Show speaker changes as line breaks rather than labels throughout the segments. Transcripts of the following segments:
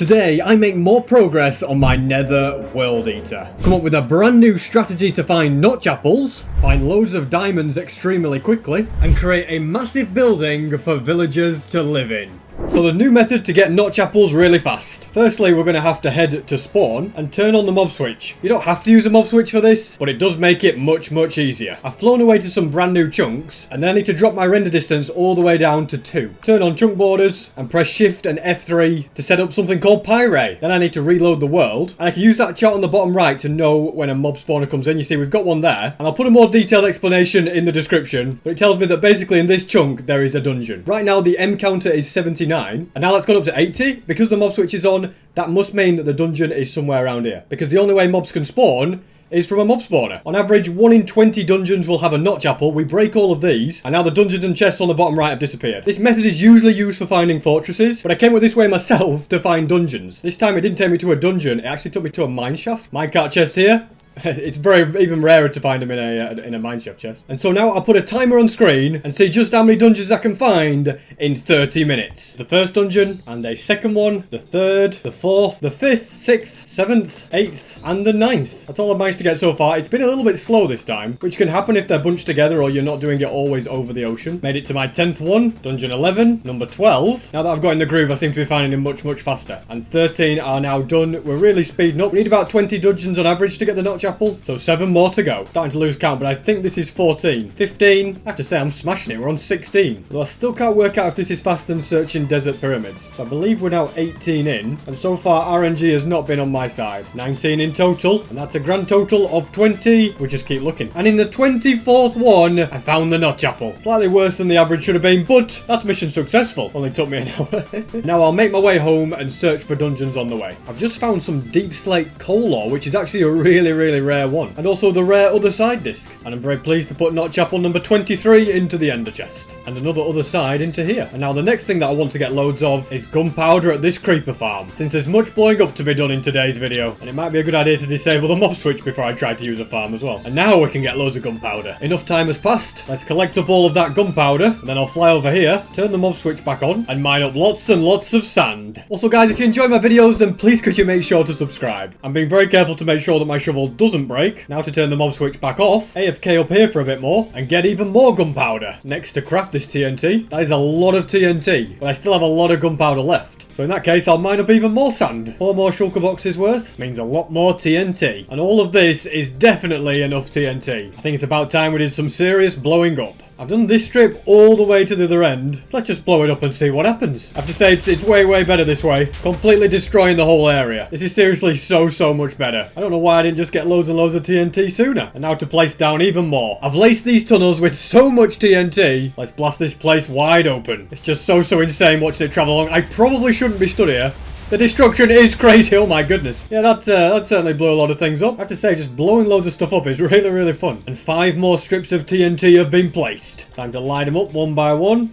Today, I make more progress on my Nether World Eater. Come up with a brand new strategy to find notch apples, find loads of diamonds extremely quickly, and create a massive building for villagers to live in. So the new method to get notch apples really fast. Firstly, we're going to have to head to spawn and turn on the mob switch. You don't have to use a mob switch for this, but it does make it much easier. I've flown away to some brand new chunks, and then I need to drop my render distance all the way down to 2. Turn on chunk borders, and press Shift and F3 to set up something called Pyrite. Then I need to reload the world, and I can use that chart on the bottom right to know when a mob spawner comes in. You see, we've got one there, and I'll put a more detailed explanation in the description, but it tells me that basically in this chunk, there is a dungeon. Right now, the M counter is 79, and now that's gone up to 80. Because the mob switch is on, that must mean that the dungeon is somewhere around here. Because the only way mobs can spawn is from a mob spawner. On average, 1 in 20 dungeons will have a notch apple. We break all of these, and now the dungeons and chests on the bottom right have disappeared. This method is usually used for finding fortresses, but I came with this way myself to find dungeons. This time it didn't take me to a dungeon, it actually took me to a mineshaft. Minecart chest here. It's even rarer to find them in a mineshaft chest. And so now I'll put a timer on screen and see just how many dungeons I can find in 30 minutes. The first dungeon, and a second one, the third, the fourth, the fifth, sixth, seventh, eighth, and the ninth. That's all I've managed to get so far. It's been a little bit slow this time, which can happen if they're bunched together or you're not doing it always over the ocean. Made it to my 10th one, dungeon 11, number 12. Now that I've got in the groove, I seem to be finding them much faster. And 13 are now done. We're really speeding up. We need about 20 dungeons on average to get the notch apple, so 7 more to go. Starting to lose count, but I think this is 14. 15. I have to say I'm smashing it. We're on 16. Though I still can't work out if this is faster than searching desert pyramids. So I believe we're now 18 in, and so far RNG has not been on my side. 19 in total, and that's a grand total of 20. We just keep looking. And in the 24th one, I found the notch apple. Slightly worse than the average should have been, but that's mission successful. Only took me an hour. Now I'll make my way home and search for dungeons on the way. I've just found some deep slate coal ore, which is actually a really rare one, and also the rare other side disc. And I'm very pleased to put notch apple number 23 into the ender chest, and another other side into here. And now the next thing that I want to get loads of is gunpowder at this creeper farm, since there's much blowing up to be done in today's video, and it might be a good idea to disable the mob switch before I try to use a farm as well. And now we can get loads of gunpowder. Enough time has passed. Let's collect up all of that gunpowder, and then I'll fly over here, turn the mob switch back on, and mine up lots and lots of sand. Also guys, if you enjoy my videos, then please could you make sure to subscribe. I'm being very careful to make sure that my shovel doesn't break. Now to turn the mob switch back off, AFK up here for a bit more, and get even more gunpowder. Next to craft this TNT. That is a lot of TNT, but I still have a lot of gunpowder left. So in that case, I'll mine up even more sand. 4 more shulker boxes worth means a lot more TNT. And all of this is definitely enough TNT. I think it's about time we did some serious blowing up. I've done this strip all the way to the other end, so let's just blow it up and see what happens. I have to say, it's way better this way. Completely destroying the whole area. This is seriously so much better. I don't know why I didn't just get loads and loads of TNT sooner. And now to place down even more. I've laced these tunnels with so much TNT. Let's blast this place wide open. It's just so insane watching it travel along. I probably shouldn't be stood here. The destruction is crazy, oh my goodness. Yeah, that certainly blew a lot of things up. I have to say, just blowing loads of stuff up is really fun. And 5 more strips of TNT have been placed. Time to line them up one by one,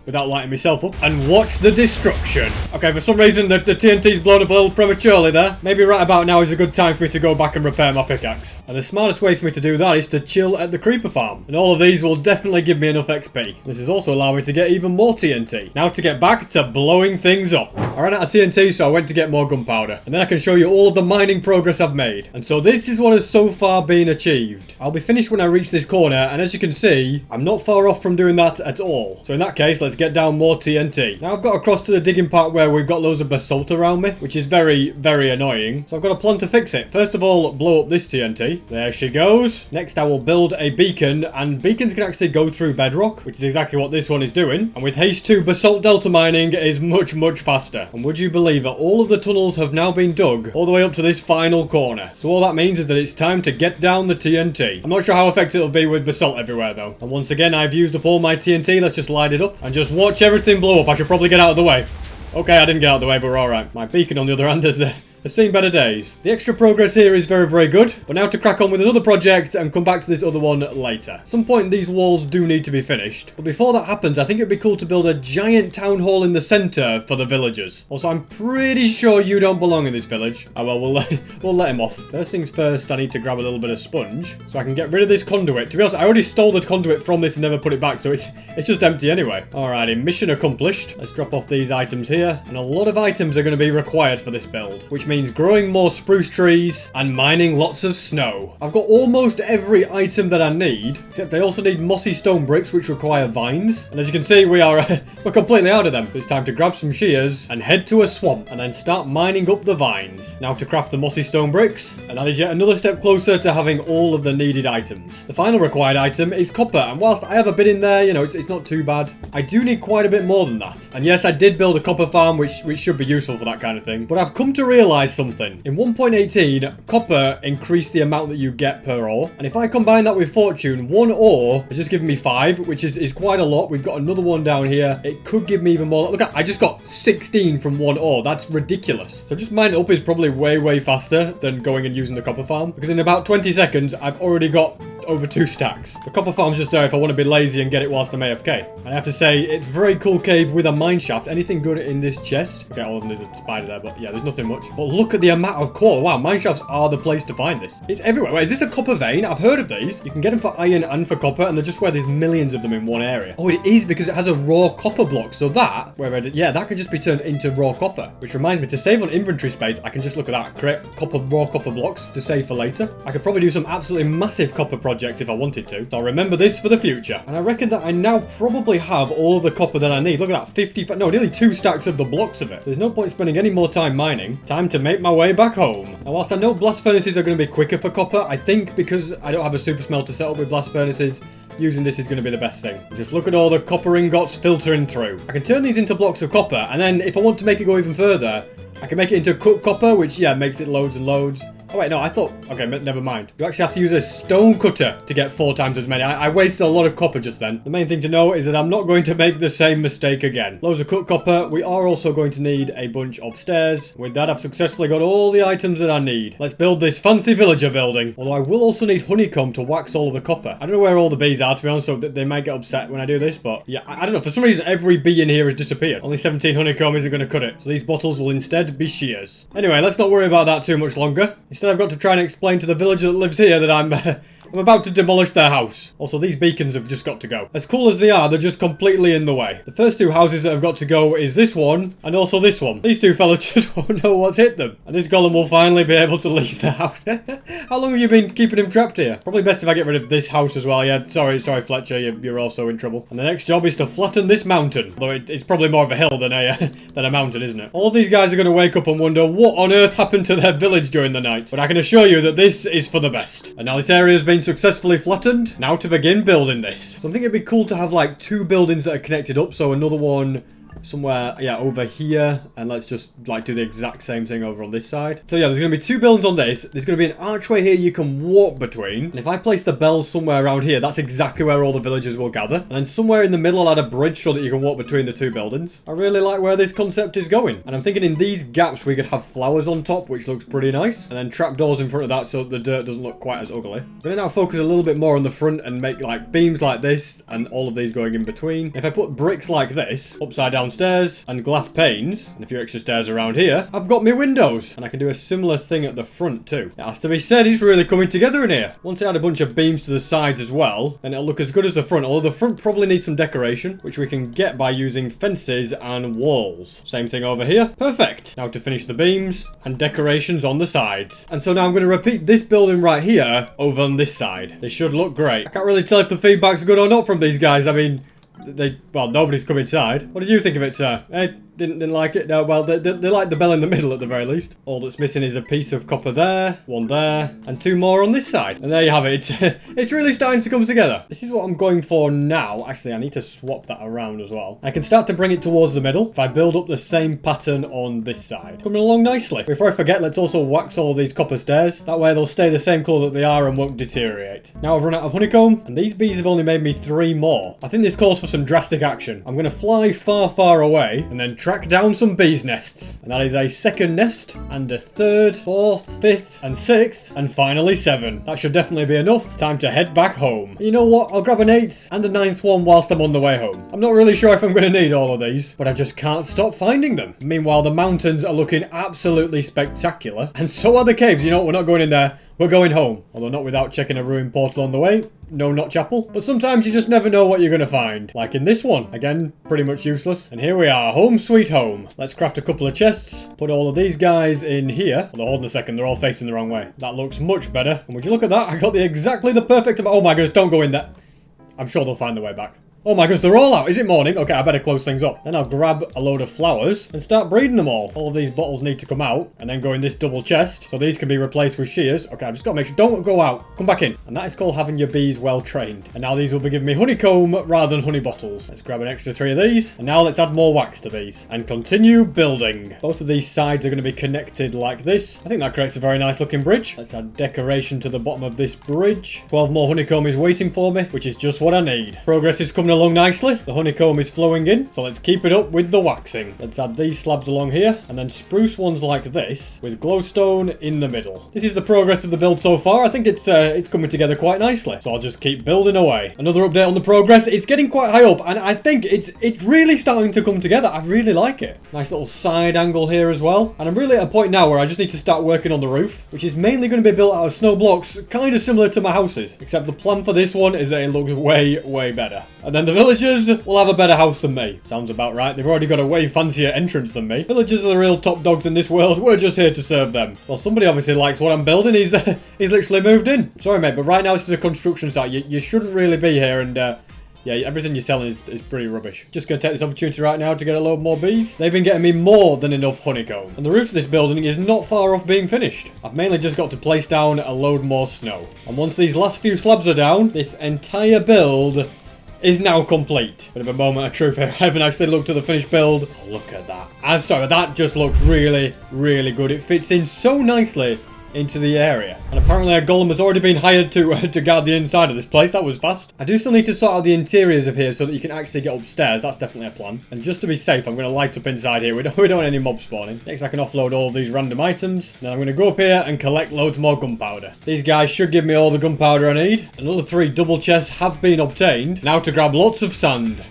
without lighting myself up, and watch the destruction. Okay, for some reason the TNT's blown up a little prematurely there. Maybe right about now is a good time for me to go back and repair my pickaxe. And the smartest way for me to do that is to chill at the creeper farm. And all of these will definitely give me enough XP. This is also allowing me to get even more TNT. Now to get back to blowing things up. I ran out of TNT, so I went to get more gunpowder. And then I can show you all of the mining progress I've made. And so this is what has so far been achieved. I'll be finished when I reach this corner, and as you can see, I'm not far off from doing that at all. So in that case, let's get down more TNT. Now I've got across to the digging part where we've got loads of basalt around me, which is very annoying. So I've got a plan to fix it. First of all, blow up this TNT. There she goes. Next, I will build a beacon, and beacons can actually go through bedrock, which is exactly what this one is doing. And with haste 2, basalt delta mining is much faster. And would you believe that all of the tunnels have now been dug all the way up to this final corner. So all that means is that it's time to get down the TNT. I'm not sure how effective it'll be with basalt everywhere though. And once again, I've used up all my TNT. Let's just light it up and just watch everything blow up. I should probably get out of the way. Okay, I didn't get out of the way, but we're alright. My beacon on the other hand has has seen better days. The extra progress here is very, very good. But now to crack on with another project and come back to this other one later. At some point, these walls do need to be finished. But before that happens, I think it'd be cool to build a giant town hall in the center for the villagers. Also, I'm pretty sure you don't belong in this village. Oh, well, we'll let him off. First things first, I need to grab a little bit of sponge so I can get rid of this conduit. To be honest, I already stole the conduit from this and never put it back, so it's just empty anyway. Alrighty, mission accomplished. Let's drop off these items here. And a lot of items are going to be required for this build, which means growing more spruce trees and mining lots of snow. I've got almost every item that I need, except I also need mossy stone bricks, which require vines. And as you can see, we're completely out of them. It's time to grab some shears and head to a swamp and then start mining up the vines. Now to craft the mossy stone bricks, and that is yet another step closer to having all of the needed items. The final required item is copper, and whilst I have a bit in there, you know, it's not too bad. I do need quite a bit more than that. And yes, I did build a copper farm, which should be useful for that kind of thing. But I've come to realize something. In 1.18, copper increased the amount that you get per ore. And if I combine that with fortune, 1 ore has just given me 5, which is quite a lot. We've got another one down here. It could give me even more. Look, I just got 16 from 1 ore. That's ridiculous. So just mining up is probably way, way faster than going and using the copper farm. Because in about 20 seconds, I've already got over 2 stacks. The copper farm's just there if I want to be lazy and get it whilst I'm AFK. I have to say, it's a very cool cave with a mine shaft. Anything good in this chest? Okay, all of them, there's a spider there, but yeah, there's nothing much. But look at the amount of core. Wow, mine shafts are the place to find this. It's everywhere. Wait, is this a copper vein? I've heard of these. You can get them for iron and for copper, and they're just where there's millions of them in one area. Oh, it is because it has a raw copper block. So that, yeah, that could just be turned into raw copper. Which reminds me, to save on inventory space, I can just look at that, create raw copper blocks to save for later. I could probably do some absolutely massive copper projects if I wanted to. So I'll remember this for the future. And I reckon that I now probably have all of the copper that I need. Look at that, nearly 2 stacks of the blocks of it. There's no point spending any more time mining. Time to make my way back home. Now, whilst I know blast furnaces are going to be quicker for copper, I think because I don't have a super smelter set up with blast furnaces, using this is going to be the best thing. Just look at all the copper ingots filtering through. I can turn these into blocks of copper, and then if I want to make it go even further, I can make it into cooked copper, which, yeah, makes it loads and loads. Oh, wait, no, I thought... Okay, never mind. You actually have to use a stone cutter to get 4 times as many. I wasted a lot of copper just then. The main thing to know is that I'm not going to make the same mistake again. Loads of cooked copper. We are also going to need a bunch of stairs. With that, I've successfully got all the items that I need. Let's build this fancy villager building. Although I will also need honeycomb to wax all of the copper. I don't know where all the bees are, to be honest, so they might get upset when I do this, but yeah, I don't know. For some reason, every bee in here has disappeared. Only 17 honeycomb isn't going to cut it. So these bottles will instead be shears. Anyway, let's not worry about that too much longer. Instead, I've got to try and explain to the villager that lives here that I'm about to demolish their house. Also, these beacons have just got to go. As cool as they are, they're just completely in the way. The first 2 houses that have got to go is this one and also this one. These 2 fellas just won't know what's hit them. And this golem will finally be able to leave the house. How long have you been keeping him trapped here? Probably best if I get rid of this house as well. Yeah, sorry, Fletcher, you're also in trouble. And the next job is to flatten this mountain. Though it's probably more of a hill than a mountain, isn't it? All these guys are going to wake up and wonder what on earth happened to their village during the night. But I can assure you that this is for the best. And now this area has been successfully flattened. Now to begin building this. So I think it'd be cool to have like 2 buildings that are connected up. So another one somewhere, yeah, over here. And let's just like do the exact same thing over on this side. So yeah, there's going to be 2 buildings on this. There's going to be an archway here you can walk between. And if I place the bells somewhere around here, that's exactly where all the villagers will gather. And then somewhere in the middle, I'll add a bridge so that you can walk between the 2 buildings. I really like where this concept is going. And I'm thinking in these gaps, we could have flowers on top, which looks pretty nice. And then trapdoors in front of that so the dirt doesn't look quite as ugly. I'm going to now focus a little bit more on the front and make like beams like this and all of these going in between. If I put bricks like this, upside down stairs and glass panes, and a few extra stairs around here, I've got my windows. And I can do a similar thing at the front too. It has to be said, it's really coming together in here. Once I add a bunch of beams to the sides as well, then it'll look as good as the front. Although the front probably needs some decoration, which we can get by using fences and walls. Same thing over here. Perfect. Now to finish the beams and decorations on the sides. And so now I'm going to repeat this building right here over on this side. They should look great. I can't really tell if the feedback's good or not from these guys. I mean, well, nobody's come inside. What did you think of it, sir? Didn't like it? No, well, they like the bell in the middle at the very least. All that's missing is a piece of copper there, 1 there, and 2 more on this side. And there you have it. It's really starting to come together. This is what I'm going for now. Actually, I need to swap that around as well. I can start to bring it towards the middle if I build up the same pattern on this side. Coming along nicely. Before I forget, let's also wax all these copper stairs. That way they'll stay the same colour that they are and won't deteriorate. Now I've run out of honeycomb, and these bees have only made me 3 more. I think this calls for some drastic action. I'm going to fly far, far away, and then track down some bees' nests. And that is a second nest, and a third, fourth, fifth, and sixth, and finally 7. That should definitely be enough. Time to head back home. You know what? I'll grab an 8th and a 9th one whilst I'm on the way home. I'm not really sure if I'm going to need all of these, but I just can't stop finding them. Meanwhile, the mountains are looking absolutely spectacular, and so are the caves. You know what? We're not going in there. We're going home. Although not without checking a ruined portal on the way. No, not chapel. But sometimes you just never know what you're going to find. Like in this one. Again, pretty much useless. And here we are. Home sweet home. Let's craft a couple of chests. Put all of these guys in here. Well, hold on a second. They're all facing the wrong way. That looks much better. And would you look at that? I got exactly the perfect amount. Oh my goodness, don't go in there. I'm sure they'll find their way back. Oh my goodness, they're all out. Is it morning? Okay, I better close things up. Then I'll grab a load of flowers and start breeding them all. All of these bottles need to come out and then go in this double chest. So these can be replaced with shears. Okay, I've just got to make sure. Don't go out. Come back in. And that is called having your bees well trained. And now these will be giving me honeycomb rather than honey bottles. Let's grab an extra 3 of these. And now let's add more wax to these. And continue building. Both of these sides are going to be connected like this. I think that creates a very nice looking bridge. Let's add decoration to the bottom of this bridge. 12 more honeycomb is waiting for me, which is just what I need. Progress is coming along nicely. The honeycomb is flowing in, so let's keep it up with the waxing. Let's add these slabs along here, and then spruce ones like this, with glowstone in the middle. This is the progress of the build so far. I think it's coming together quite nicely, so I'll just keep building away. Another update on the progress. It's getting quite high up, and I think it's really starting to come together. I really like it. Nice little side angle here as well, and I'm really at a point now where I just need to start working on the roof, which is mainly going to be built out of snow blocks, kind of similar to my houses, except the plan for this one is that it looks way better. And then the villagers will have a better house than me. Sounds about right. They've already got a way fancier entrance than me. Villagers are the real top dogs in this world. We're just here to serve them. Well, somebody obviously likes what I'm building. He's literally moved in. Sorry, mate, but right now this is a construction site. You shouldn't really be here, and yeah, everything you're selling is pretty rubbish. Just going to take this opportunity right now to get a load more bees. They've been getting me more than enough honeycomb. And the roof of this building is not far off being finished. I've mainly just got to place down a load more snow. And once these last few slabs are down, this entire build is now complete. Bit of a moment of truth here. I haven't actually looked at the finished build. Oh, look at that. I'm sorry, that just looks really good. It fits in so nicely into the area. And apparently a golem has already been hired to guard the inside of this place. That was fast. I do still need to sort out the interiors of here so that you can actually get upstairs. That's definitely a plan. And just to be safe, I'm going to light up inside here. We don't want any mob spawning. Next, I can offload all of these random items. Then I'm going to go up here and collect loads more gunpowder. These guys should give me all the gunpowder I need. Another 3 double chests have been obtained. Now to grab lots of sand.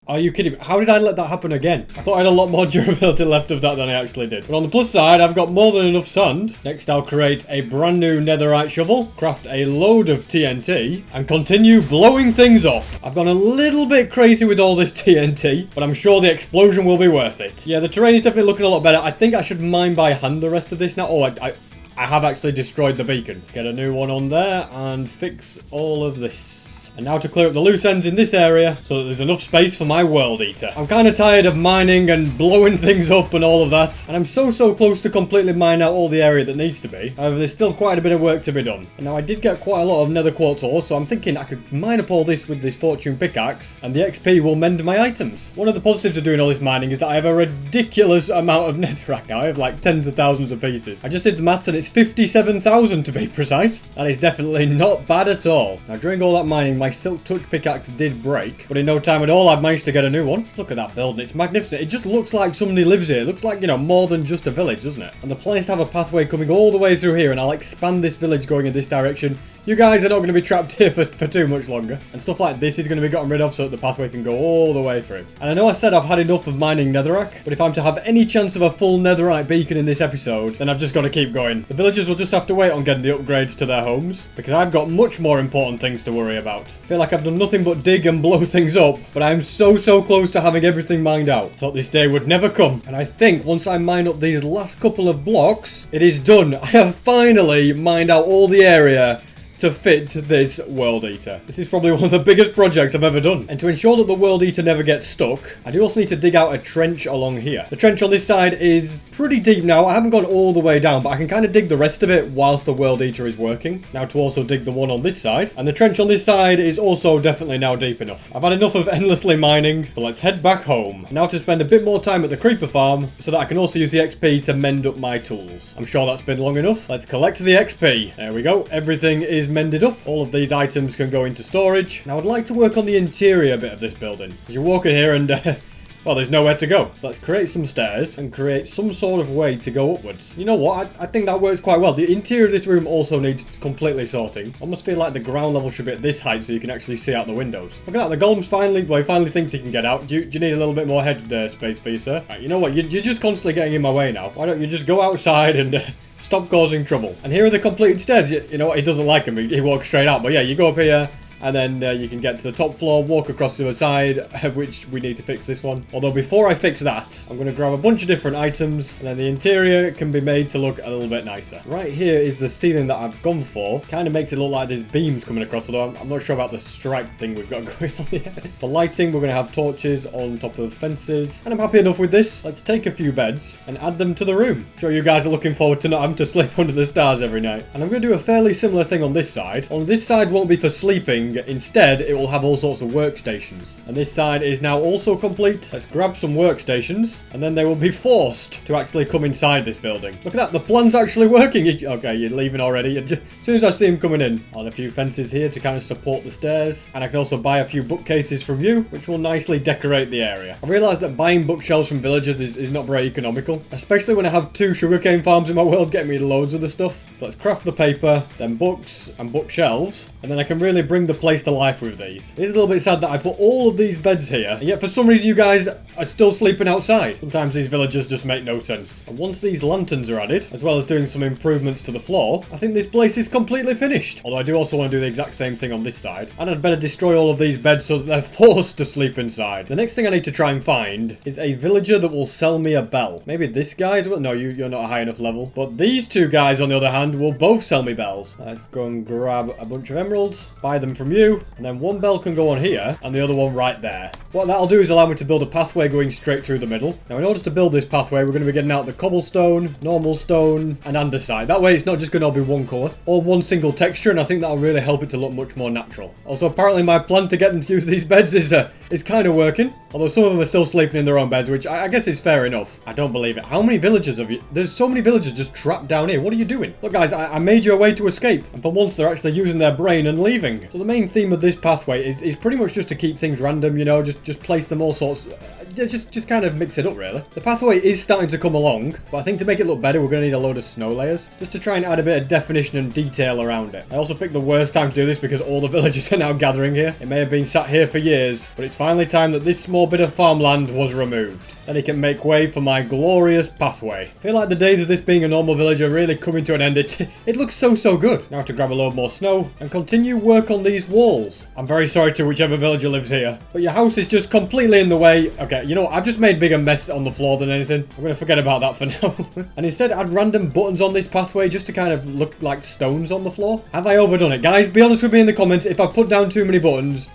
Are you kidding me? How did I let that happen again? I thought I had a lot more durability left of that than I actually did. But on the plus side, I've got more than enough sand. Next, I'll create a brand new netherite shovel, craft a load of TNT, and continue blowing things up. I've gone a little bit crazy with all this TNT, but I'm sure the explosion will be worth it. Yeah, the terrain is definitely looking a lot better. I think I should mine by hand the rest of this now. Oh, I have actually destroyed the beacon. Let's get a new one on there and fix all of this. And now to clear up the loose ends in this area so that there's enough space for my world eater. I'm kind of tired of mining and blowing things up and all of that. And I'm so close to completely mine out all the area that needs to be. However, there's still quite a bit of work to be done. And now I did get quite a lot of nether quartz ore, so I'm thinking I could mine up all this with this fortune pickaxe and the XP will mend my items. One of the positives of doing all this mining is that I have a ridiculous amount of netherrack now. I have like tens of thousands of pieces. I just did the maths and it's 57,000 to be precise. That is definitely not bad at all. Now during all that mining, my silk touch pickaxe did break, but in no time at all I've managed to get a new one. Look at that building, it's magnificent. It just looks like somebody lives here. It looks like, you know, more than just a village, doesn't it? And the plan is to have a pathway coming all the way through here, and I'll expand this village going in this direction. You guys are not going to be trapped here for too much longer. And stuff like this is going to be gotten rid of so that the pathway can go all the way through. And I know I said I've had enough of mining netherrack, but if I'm to have any chance of a full netherite beacon in this episode, then I've just got to keep going. The villagers will just have to wait on getting the upgrades to their homes, because I've got much more important things to worry about. I feel like I've done nothing but dig and blow things up, but I'm so close to having everything mined out. Thought this day would never come. And I think once I mine up these last couple of blocks, it is done. I have finally mined out all the area to fit this world eater. This is probably one of the biggest projects I've ever done. And to ensure that the world eater never gets stuck, I do also need to dig out a trench along here. The trench on this side is pretty deep now. I haven't gone all the way down, but I can kind of dig the rest of it whilst the world eater is working. Now to also dig the one on this side. And the trench on this side is also definitely now deep enough. I've had enough of endlessly mining, but let's head back home. Now to spend a bit more time at the creeper farm so that I can also use the XP to mend up my tools. I'm sure that's been long enough. Let's collect the XP. There we go. Everything is mended up. All of these items can go into storage. Now I'd like to work on the interior bit of this building. As you walk in here and well, there's nowhere to go. So let's create some stairs and create some sort of way to go upwards. You know what? I think that works quite well. The interior of this room also needs completely sorting. I almost feel like the ground level should be at this height so you can actually see out the windows. Look at that. The golem's finally, well, he finally thinks he can get out. Do you need a little bit more head space for you, sir? Right, you know what? You're just constantly getting in my way now. Why don't you just go outside and stop causing trouble? And here are the completed stairs. You know what? He doesn't like them. He walks straight out. But yeah, you go up here. And then you can get to the top floor, walk across to the side, which we need to fix this one. Although before I fix that, I'm going to grab a bunch of different items, and then the interior can be made to look a little bit nicer. Right here is the ceiling that I've gone for. Kind of makes it look like there's beams coming across, although I'm not sure about the stripe thing we've got going on here. For lighting, we're going to have torches on top of fences. And I'm happy enough with this. Let's take a few beds and add them to the room. I'm sure you guys are looking forward to not having to sleep under the stars every night. And I'm going to do a fairly similar thing on this side. On this side won't be for sleeping. Instead, it will have all sorts of workstations. And this side is now also complete. Let's grab some workstations, and then they will be forced to actually come inside this building. Look at that, the plan's actually working. Okay, you're leaving already. As soon as I see him coming in, I'll add a few fences here to kind of support the stairs. And I can also buy a few bookcases from you, which will nicely decorate the area. I realised that buying bookshelves from villagers is not very economical, especially when I have 2 sugarcane farms in my world getting me loads of the stuff. So let's craft the paper, then books and bookshelves, and then I can really bring the place to life with these. It is a little bit sad that I put all of these beds here, and yet for some reason you guys are still sleeping outside. Sometimes these villagers just make no sense. And once these lanterns are added, as well as doing some improvements to the floor, I think this place is completely finished. Although I do also want to do the exact same thing on this side. And I'd better destroy all of these beds so that they're forced to sleep inside. The next thing I need to try and find is a villager that will sell me a bell. Maybe this guy as well? No, you're not a high enough level. But these 2 guys, on the other hand, will both sell me bells. Let's go and grab a bunch of emeralds, buy them from you, and then one bell can go on here and the other one right there. What that'll do is allow me to build a pathway going straight through the middle. Now, in order to build this pathway, we're going to be getting out the cobblestone, normal stone, and andesite. That way, it's not just going to all be one colour or one single texture, and I think that'll really help it to look much more natural. Also, apparently, my plan to get them to use these beds is kind of working. Although some of them are still sleeping in their own beds, which I guess is fair enough. I don't believe it. How many villagers have you? There's so many villagers just trapped down here. What are you doing? Look, guys, I made you a way to escape. And for once, they're actually using their brain and leaving. So the main theme of this pathway is pretty much just to keep things random, you know, just place them all sorts. Just kind of mix it up, really. The pathway is starting to come along, but I think to make it look better, we're going to need a load of snow layers, just to try and add a bit of definition and detail around it. I also picked the worst time to do this because all the villagers are now gathering here. It may have been sat here for years, but it's finally time that this small bit of farmland was removed. Then it can make way for my glorious pathway. I feel like the days of this being a normal village are really coming to an end. It looks so good. Now I have to grab a load more snow and continue work on these walls. I'm very sorry to whichever villager lives here, but your house is just completely in the way. Okay, you know what? I've just made bigger mess on the floor than anything. I'm going to forget about that for now. And instead add random buttons on this pathway just to kind of look like stones on the floor. Have I overdone it? Guys, be honest with me in the comments. If I put down too many buttons,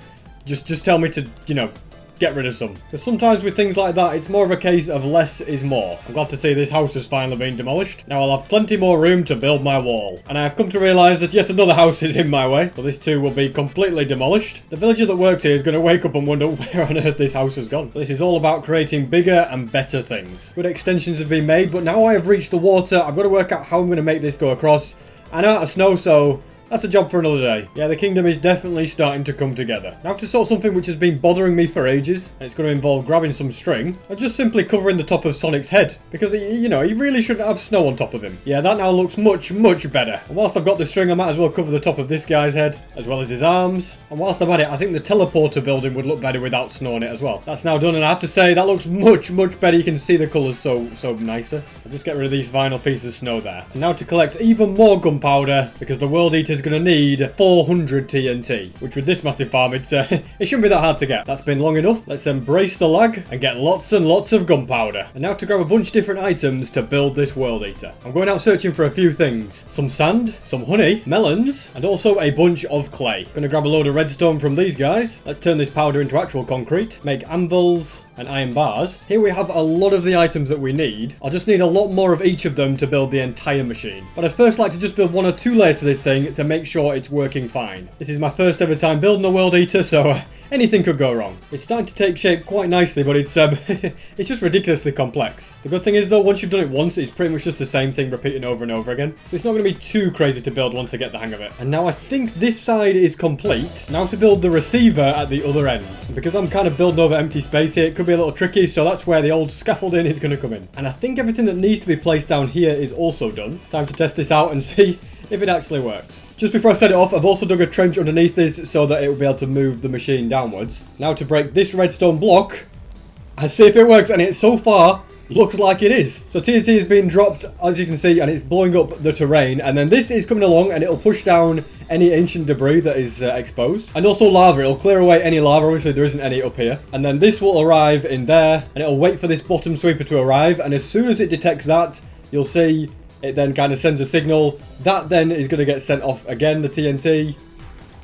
just tell me to, you know, get rid of some. Because sometimes with things like that, it's more of a case of less is more. I'm glad to see this house has finally been demolished. Now I'll have plenty more room to build my wall. And I have come to realise that yet another house is in my way. So this too will be completely demolished. The villager that works here is going to wake up and wonder where on earth this house has gone. So this is all about creating bigger and better things. Good extensions have been made, but now I have reached the water. I've got to work out how I'm going to make this go across. And out of snow, so that's a job for another day. Yeah, the kingdom is definitely starting to come together. Now to sort something which has been bothering me for ages, and it's going to involve grabbing some string and just simply covering the top of Sonic's head. Because, you know, he really shouldn't have snow on top of him. Yeah, that now looks much better. And whilst I've got the string, I might as well cover the top of this guy's head, as well as his arms. And whilst I'm at it, I think the teleporter building would look better without snow on it as well. That's now done, and I have to say, that looks much better. You can see the colours so nicer. I'll just get rid of these vinyl pieces of snow there. And now to collect even more gunpowder, because the world eater's going to need 400 TNT, which with this massive farm, it shouldn't be that hard to get. That's been long enough. Let's embrace the lag and get lots and lots of gunpowder. And now to grab a bunch of different items to build this world eater. I'm going out searching for a few things. Some sand, some honey, melons, and also a bunch of clay. Gonna grab a load of redstone from these guys. Let's turn this powder into actual concrete. Make anvils and iron bars. Here we have a lot of the items that we need. I'll just need a lot more of each of them to build the entire machine. But I'd first like to just build 1 or 2 layers to this thing to make sure it's working fine. This is my first ever time building a world eater, so anything could go wrong. It's starting to take shape quite nicely, but it's it's just ridiculously complex. The good thing is though, once you've done it once, it's pretty much just the same thing repeating over and over again. So it's not going to be too crazy to build once I get the hang of it. And now I think this side is complete. Now to build the receiver at the other end. And because I'm kind of building over empty space here, it could could be a little tricky, so that's where the old scaffolding is going to come in. And I think everything that needs to be placed down here is also done. Time to test this out and see if it actually works. Just before I set it off, I've also dug a trench underneath this so that it will be able to move the machine downwards. Now to break this redstone block and see if it works, and it so far looks like it is. So TNT has been dropped, as you can see, and it's blowing up the terrain, and then this is coming along and it'll push down any ancient debris that is exposed, and also lava. It'll clear away any lava. Obviously there isn't any up here, and then this will arrive in there, and it'll wait for this bottom sweeper to arrive, and as soon as it detects that, you'll see it then kind of sends a signal. That then is going to get sent off again, the TNT,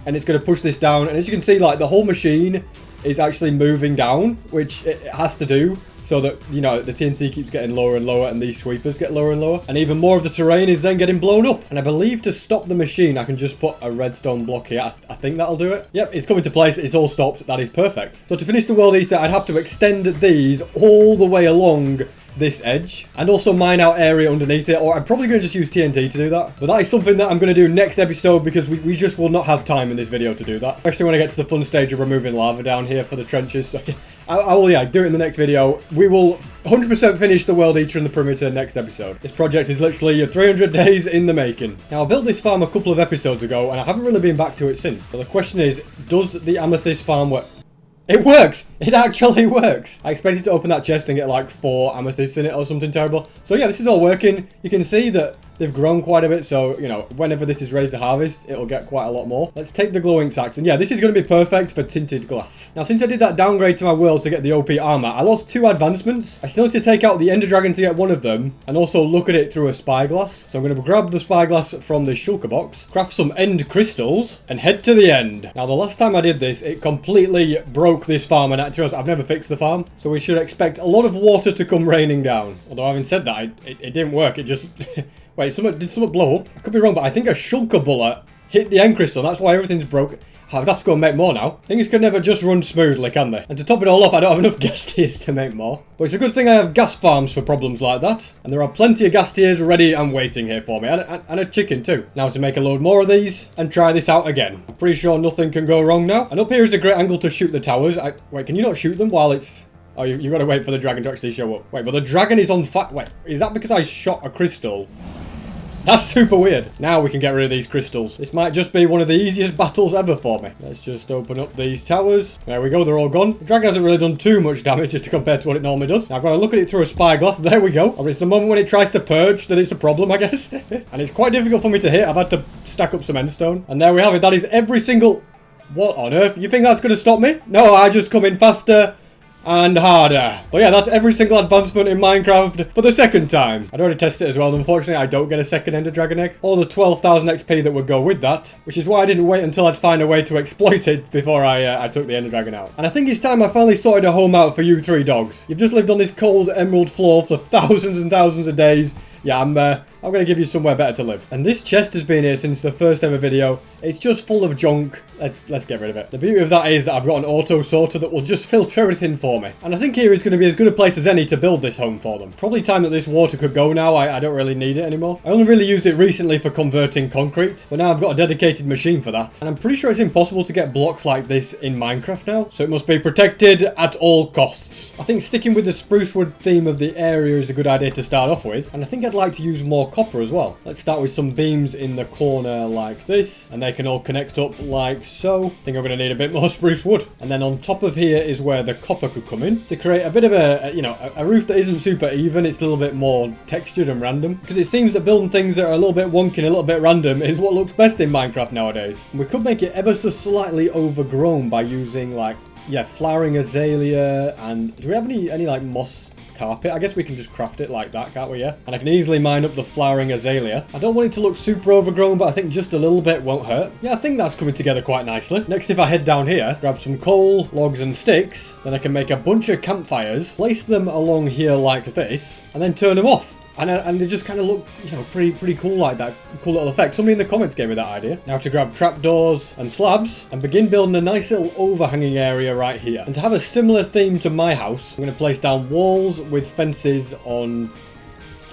and it's going to push this down, and as you can see, like, the whole machine is actually moving down, which it has to do, so that, you know, the TNT keeps getting lower and lower, and these sweepers get lower and lower, and even more of the terrain is then getting blown up. And I believe to stop the machine, I can just put a redstone block here. I think that'll do it. Yep, it's coming to place. It's all stopped. That is perfect. So to finish the world eater, I'd have to extend these all the way along this edge, and also mine out area underneath it, or I'm probably going to just use TNT to do that. But that is something that I'm going to do next episode, because we just will not have time in this video to do that, especially when I get to the fun stage of removing lava down here for the trenches. So I will, yeah, do it in the next video. We will 100% finish the world eater in the perimeter next episode. This project is literally 300 days in the making. Now, I built this farm a couple of episodes ago, and I haven't really been back to it since. So the question is, does the Amethyst farm work? It works! It actually works! I expected to open that chest and get like 4 amethysts in it or something terrible. So yeah, this is all working. You can see that they've grown quite a bit, so, you know, whenever this is ready to harvest, it'll get quite a lot more. Let's take the glowing sacks, and yeah, this is going to be perfect for tinted glass. Now, since I did that downgrade to my world to get the OP armor, I lost 2 advancements. I still need to take out the Ender Dragon to get one of them, and also look at it through a spyglass. So I'm going to grab the spyglass from the shulker box, craft some end crystals, and head to the end. Now, the last time I did this, it completely broke this farm, and to us, I've never fixed the farm, so we should expect a lot of water to come raining down. Although, having said that, it didn't work. It just... Wait, did someone blow up? I could be wrong, but I think a shulker bullet hit the end crystal. That's why everything's broken. I'd have to go and make more now. Things can never just run smoothly, can they? And to top it all off, I don't have enough gas tiers to make more. But it's a good thing I have gas farms for problems like that. And there are plenty of gas tiers ready and waiting here for me. And a chicken too. Now to make a load more of these and try this out again. I'm pretty sure nothing can go wrong now. And up here is a great angle to shoot the towers. Wait, can you not shoot them while it's... Oh, you gotta wait for the dragon to actually show up. Wait, but the dragon is on fire. Wait, is that because I shot a crystal? That's super weird. Now we can get rid of these crystals. This might just be one of the easiest battles ever for me. Let's just open up these towers. There we go, they're all gone. The dragon hasn't really done too much damage just compared to what it normally does. Now I've got to look at it through a spyglass. There we go. It's the moment when it tries to purge that it's a problem, I guess. And it's quite difficult for me to hit. I've had to stack up some endstone. And there we have it. That is every single... What on earth? You think that's going to stop me? No, I just come in faster and harder. But yeah, that's every single advancement in Minecraft for the second time. I'd already tested it as well, and unfortunately I don't get a second Ender Dragon egg. Or the 12,000 XP that would go with that, which is why I didn't wait until I'd find a way to exploit it before I took the Ender Dragon out. And I think it's time I finally sorted a home out for you 3 dogs. You've just lived on this cold emerald floor for thousands and thousands of days. Yeah, I'm going to give you somewhere better to live. And this chest has been here since the first ever video. It's just full of junk. Let's get rid of it. The beauty of that is that I've got an auto sorter that will just filter everything for me. And I think here is going to be as good a place as any to build this home for them. Probably time that this water could go now. I don't really need it anymore. I only really used it recently for converting concrete, but now I've got a dedicated machine for that. And I'm pretty sure it's impossible to get blocks like this in Minecraft now, so it must be protected at all costs. I think sticking with the spruce wood theme of the area is a good idea to start off with, and I think I'd like to use more copper as well. Let's start with some beams in the corner like this, and they can all connect up like so. I think I'm going to need a bit more spruce wood. And then on top of here is where the copper could come in to create a bit of a roof that isn't super even. It's a little bit more textured and random, because it seems that building things that are a little bit wonky and a little bit random is what looks best in Minecraft nowadays. And we could make it ever so slightly overgrown by using, like, yeah, flowering azalea. And do we have any like moss carpet? I guess we can just craft it like that, can't we? Yeah. And I can easily mine up the flowering azalea. I don't want it to look super overgrown, but I think just a little bit won't hurt. Yeah, I think that's coming together quite nicely. Next, if I head down here, grab some coal, logs and sticks, then I can make a bunch of campfires, place them along here like this, and then turn them off. And they just kind of look, you know, pretty cool like that. Cool little effect. Somebody in the comments gave me that idea. Now to grab trapdoors and slabs and begin building a nice little overhanging area right here. And to have a similar theme to my house, I'm going to place down walls with fences on...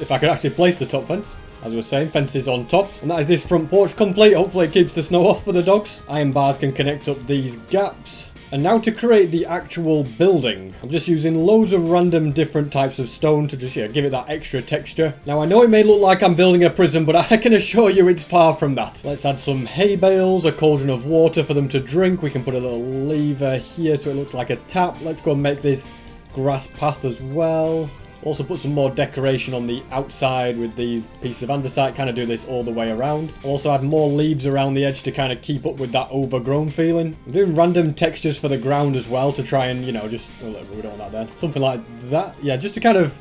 If I could actually place the top fence. As I was saying, fences on top. And that is this front porch complete. Hopefully it keeps the snow off for the dogs. Iron bars can connect up these gaps. And now to create the actual building, I'm just using loads of random different types of stone to just give it that extra texture. Now I know it may look like I'm building a prison, but I can assure you it's far from that. Let's add some hay bales, a cauldron of water for them to drink. We can put a little lever here so it looks like a tap. Let's go and make this grass path as well. Also put some more decoration on the outside with these pieces of andesite, kind of do this all the way around. Also add more leaves around the edge to kind of keep up with that overgrown feeling. I'm doing random textures for the ground as well to try and, just, oh look, we don't want that there. Something like that. Yeah, just to kind of,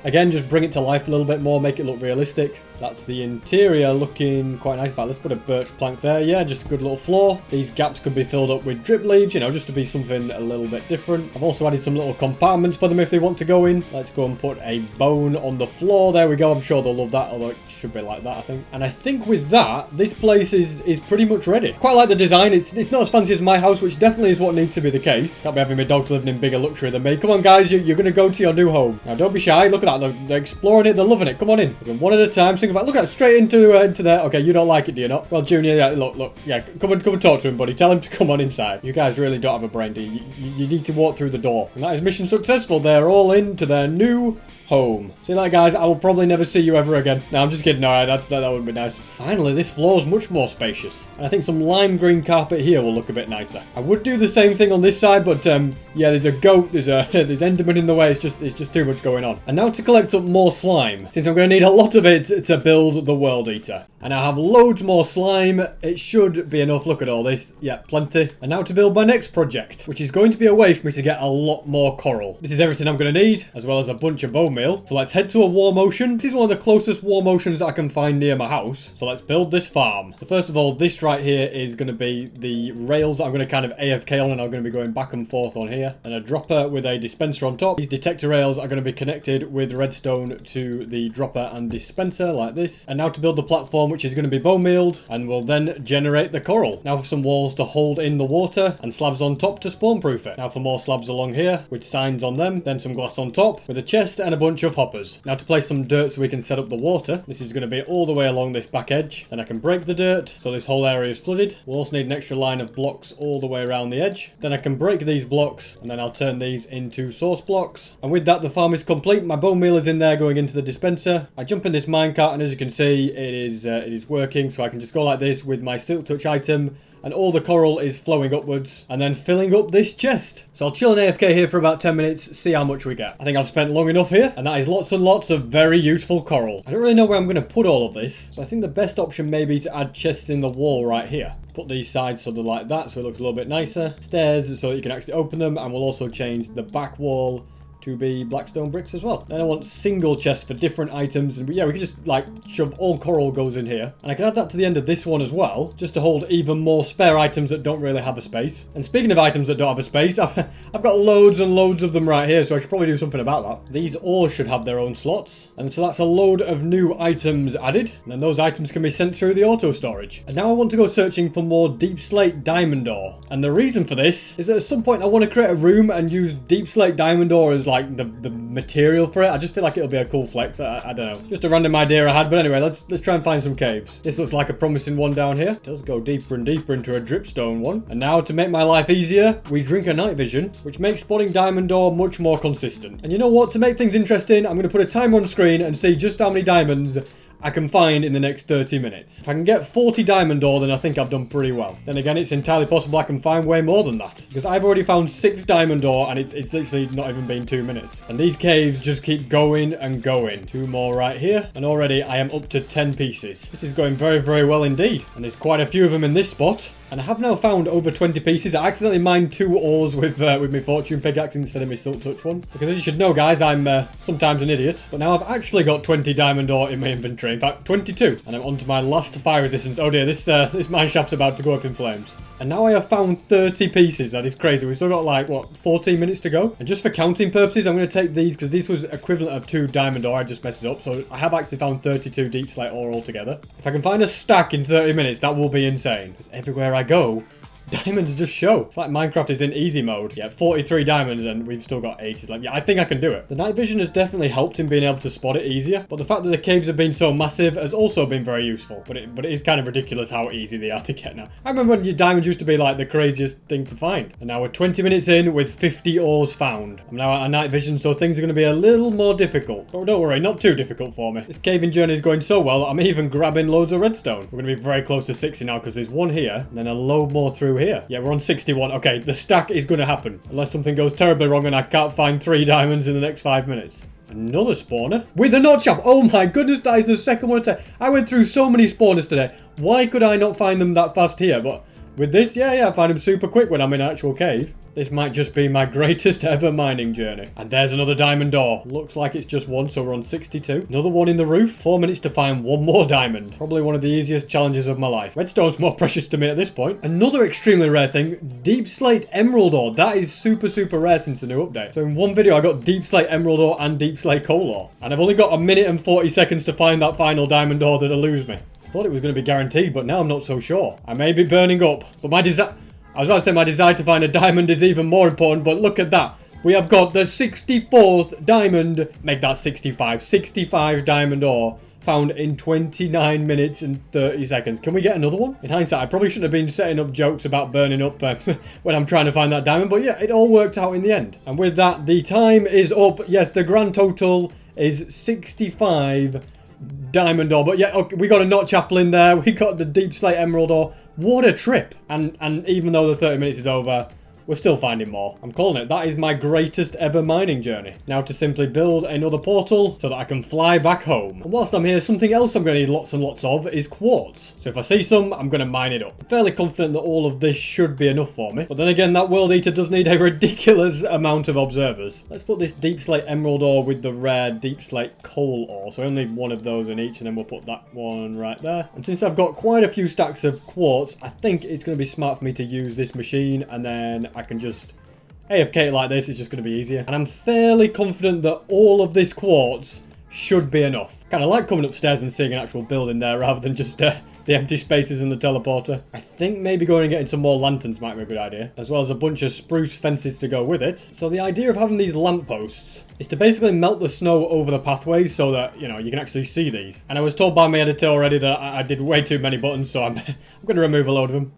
again, just bring it to life a little bit more, make it look realistic. That's the interior looking quite nice. In fact, let's put a birch plank there. Yeah, just a good little floor. These gaps could be filled up with drip leaves, just to be something a little bit different. I've also added some little compartments for them if they want to go in. Let's go and put a bone on the floor. There we go. I'm sure they'll love that, although it should be like that, I think. And I think with that, this place is pretty much ready. Quite like the design. It's not as fancy as my house, which definitely is what needs to be the case. Can't be having my dogs living in bigger luxury than me. Come on, guys. You're going to go to your new home. Now, don't be shy. Look at that. They're exploring it. They're loving it. Come on in. One at a time. Think about, look at it, straight into there. Okay, you don't like it, do you not? Well, Junior, yeah, look. Yeah, come and talk to him, buddy. Tell him to come on inside. You guys really don't have a brain, do you? You need to walk through the door. And that is mission successful. They're all into their new home. See that, guys? I will probably never see you ever again. No, I'm just kidding. Alright, that would be nice. Finally, this floor is much more spacious. And I think some lime green carpet here will look a bit nicer. I would do the same thing on this side, but yeah, there's a goat, there's Enderman in the way. It's just too much going on. And now to collect up more slime, since I'm going to need a lot of it to build the World Eater. And I have loads more slime. It should be enough. Look at all this. Yeah, plenty. And now to build my next project, which is going to be a way for me to get a lot more coral. This is everything I'm going to need, as well as a bunch of bone meal. So let's head to a warm ocean. This is one of the closest warm oceans I can find near my house. So let's build this farm. So first of all, this right here is going to be the rails that I'm going to kind of AFK on, and I'm going to be going back and forth on here. And a dropper with a dispenser on top. These detector rails are going to be connected with redstone to the dropper and dispenser like this. And now to build the platform, which is going to be bone mealed, and will then generate the coral. Now for some walls to hold in the water, and slabs on top to spawn proof it. Now for more slabs along here with signs on them, then some glass on top with a chest and a bunch of hoppers. Now to place some dirt so we can set up the water. This is going to be all the way along this back edge. Then I can break the dirt so this whole area is flooded. We'll also need an extra line of blocks all the way around the edge. Then I can break these blocks, and then I'll turn these into source blocks. And with that, the farm is complete. My bone meal is in there going into the dispenser. I jump in this minecart, and as you can see, it is working. So I can just go like this with my silk touch item, and all the coral is flowing upwards and then filling up this chest. So I'll chill in AFK here for about 10 minutes, see how much we get. I think I've spent long enough here, and that is lots and lots of very useful coral. I don't really know where I'm going to put all of this, so I think the best option may be to add chests in the wall right here. Put these sides so they're like that, so it looks a little bit nicer. Stairs so that you can actually open them, and we'll also change the back wall to be blackstone bricks as well. Then I want single chests for different items, and yeah, we can just like shove all coral goes in here, and I can add that to the end of this one as well, just to hold even more spare items that don't really have a space. And speaking of items that don't have a space, I've got loads and loads of them right here, so I should probably do something about that. These all should have their own slots, and so that's a load of new items added, and then those items can be sent through the auto storage. And now I want to go searching for more deep slate diamond ore, and the reason for this is that at some point I want to create a room and use deep slate diamond ore as like the material for it. I just feel like it'll be a cool flex. I don't know. Just a random idea I had, but anyway, let's try and find some caves. This looks like a promising one down here. It does go deeper and deeper into a dripstone one. And now to make my life easier, we drink a night vision, which makes spotting diamond ore much more consistent. And you know what? To make things interesting, I'm going to put a timer on screen and see just how many diamonds I can find in the next 30 minutes. If I can get 40 diamond ore, then I think I've done pretty well. Then again, it's entirely possible I can find way more than that, because I've already found 6 diamond ore, and it's literally not even been 2 minutes. And these caves just keep going and going. 2 more right here, and already I am up to 10 pieces. This is going very, very well indeed. And there's quite a few of them in this spot. And I have now found over 20 pieces. I accidentally mined 2 ores with my fortune pickaxe instead of my silk touch one. Because as you should know, guys, I'm sometimes an idiot. But now I've actually got 20 diamond ore in my inventory. In fact, 22. And I'm on to my last fire resistance. Oh dear, this mine shaft's about to go up in flames. And now I have found 30 pieces. That is crazy. We've still got like, what, 14 minutes to go? And just for counting purposes, I'm going to take these, because these was equivalent of 2 diamond ore. I just messed it up. So I have actually found 32 deep slate ore altogether. If I can find a stack in 30 minutes, that will be insane. Because everywhere I go, diamonds just show. It's like Minecraft is in easy mode. Yeah, 43 diamonds and we've still got 80 left. Yeah, I think I can do it. The night vision has definitely helped in being able to spot it easier, but the fact that the caves have been so massive has also been very useful. But it is kind of ridiculous how easy they are to get now. I remember when your diamonds used to be like the craziest thing to find. And now we're 20 minutes in with 50 ores found. I'm now at a night vision, so things are going to be a little more difficult. But don't worry, not too difficult for me. This caving journey is going so well, I'm even grabbing loads of redstone. We're going to be very close to 60 now because there's one here and then a load more through here. Yeah, we're on 61. Okay, the stack is going to happen unless something goes terribly wrong and I can't find 3 diamonds in the next 5 minutes. Another spawner with a notch up. Oh my goodness, that is the second one today. I went through so many spawners today. Why could I not find them that fast here? But with this, yeah, I find them super quick when I'm in an actual cave. This might just be my greatest ever mining journey. And there's another diamond door. Looks like it's just one, so we're on 62. Another one in the roof. 4 minutes to find one more diamond. Probably one of the easiest challenges of my life. Redstone's more precious to me at this point. Another extremely rare thing, deep slate emerald ore. That is super, super rare since the new update. So in one video, I got deep slate emerald ore and deep slate coal ore. And I've only got a minute and 40 seconds to find that final diamond ore that'll lose me. I thought it was going to be guaranteed, but now I'm not so sure. I may be burning up, but I was about to say my desire to find a diamond is even more important, but look at that. We have got the 64th diamond. Make that 65. 65 diamond ore found in 29 minutes and 30 seconds. Can we get another one? In hindsight, I probably shouldn't have been setting up jokes about burning up when I'm trying to find that diamond, but yeah, it all worked out in the end. And with that, the time is up. Yes, the grand total is 65 diamond ore, but yeah, okay, we got a notch apple in there. We got the deep slate emerald ore. What a trip. And even though the 30 minutes is over, we're still finding more. I'm calling it. That is my greatest ever mining journey. Now to simply build another portal so that I can fly back home. And whilst I'm here, something else I'm going to need lots and lots of is quartz. So if I see some, I'm going to mine it up. I'm fairly confident that all of this should be enough for me. But then again, that world eater does need a ridiculous amount of observers. Let's put this deep slate emerald ore with the rare deep slate coal ore. So only one of those in each, and then we'll put that one right there. And since I've got quite a few stacks of quartz, I think it's going to be smart for me to use this machine, and then I can just AFK it like this. It's just going to be easier. And I'm fairly confident that all of this quartz should be enough. Kind of like coming upstairs and seeing an actual building there rather than just the empty spaces in the teleporter. I think maybe going and getting some more lanterns might be a good idea, as well as a bunch of spruce fences to go with it. So the idea of having these lampposts is to basically melt the snow over the pathways so that, you know, you can actually see these. And I was told by my editor already that I did way too many buttons, so I'm going to remove a load of them.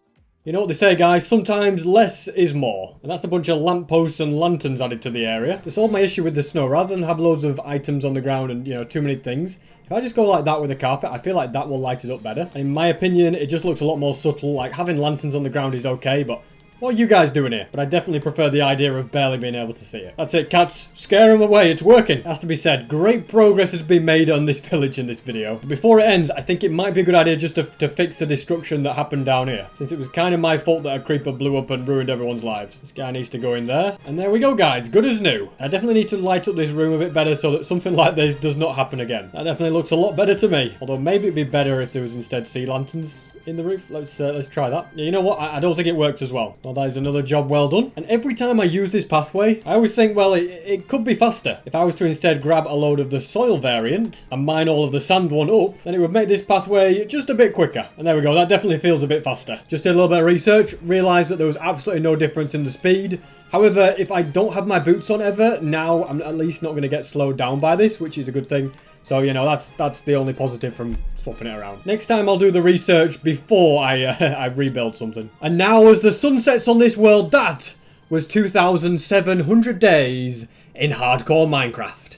You know what they say, guys, sometimes less is more. And that's a bunch of lampposts and lanterns added to the area. To solve my issue with the snow, rather than have loads of items on the ground and, you know, too many things, if I just go like that with a carpet, I feel like that will light it up better. And in my opinion, it just looks a lot more subtle. Like, having lanterns on the ground is okay, but what are you guys doing here? But I definitely prefer the idea of barely being able to see it. That's it, cats. Scare them away. It's working. Has to be said, great progress has been made on this village in this video. But before it ends, I think it might be a good idea just to fix the destruction that happened down here, since it was kind of my fault that a creeper blew up and ruined everyone's lives. This guy needs to go in there. And there we go, guys. Good as new. I definitely need to light up this room a bit better so that something like this does not happen again. That definitely looks a lot better to me. Although maybe it'd be better if there was instead sea lanterns in the roof. Let's try that. Yeah, you know what? I don't think it works as well. Well, that is another job well done. And every time I use this pathway, I always think, well, it could be faster. If I was to instead grab a load of the soil variant and mine all of the sand one up, then it would make this pathway just a bit quicker. And there we go. That definitely feels a bit faster. Just did a little bit of research, realized that there was absolutely no difference in the speed. However, if I don't have my boots on ever, now I'm at least not going to get slowed down by this, which is a good thing. So, you know, that's the only positive from swapping it around. Next time I'll do the research before I rebuild something. And now as the sun sets on this world, that was 2,700 days in hardcore Minecraft.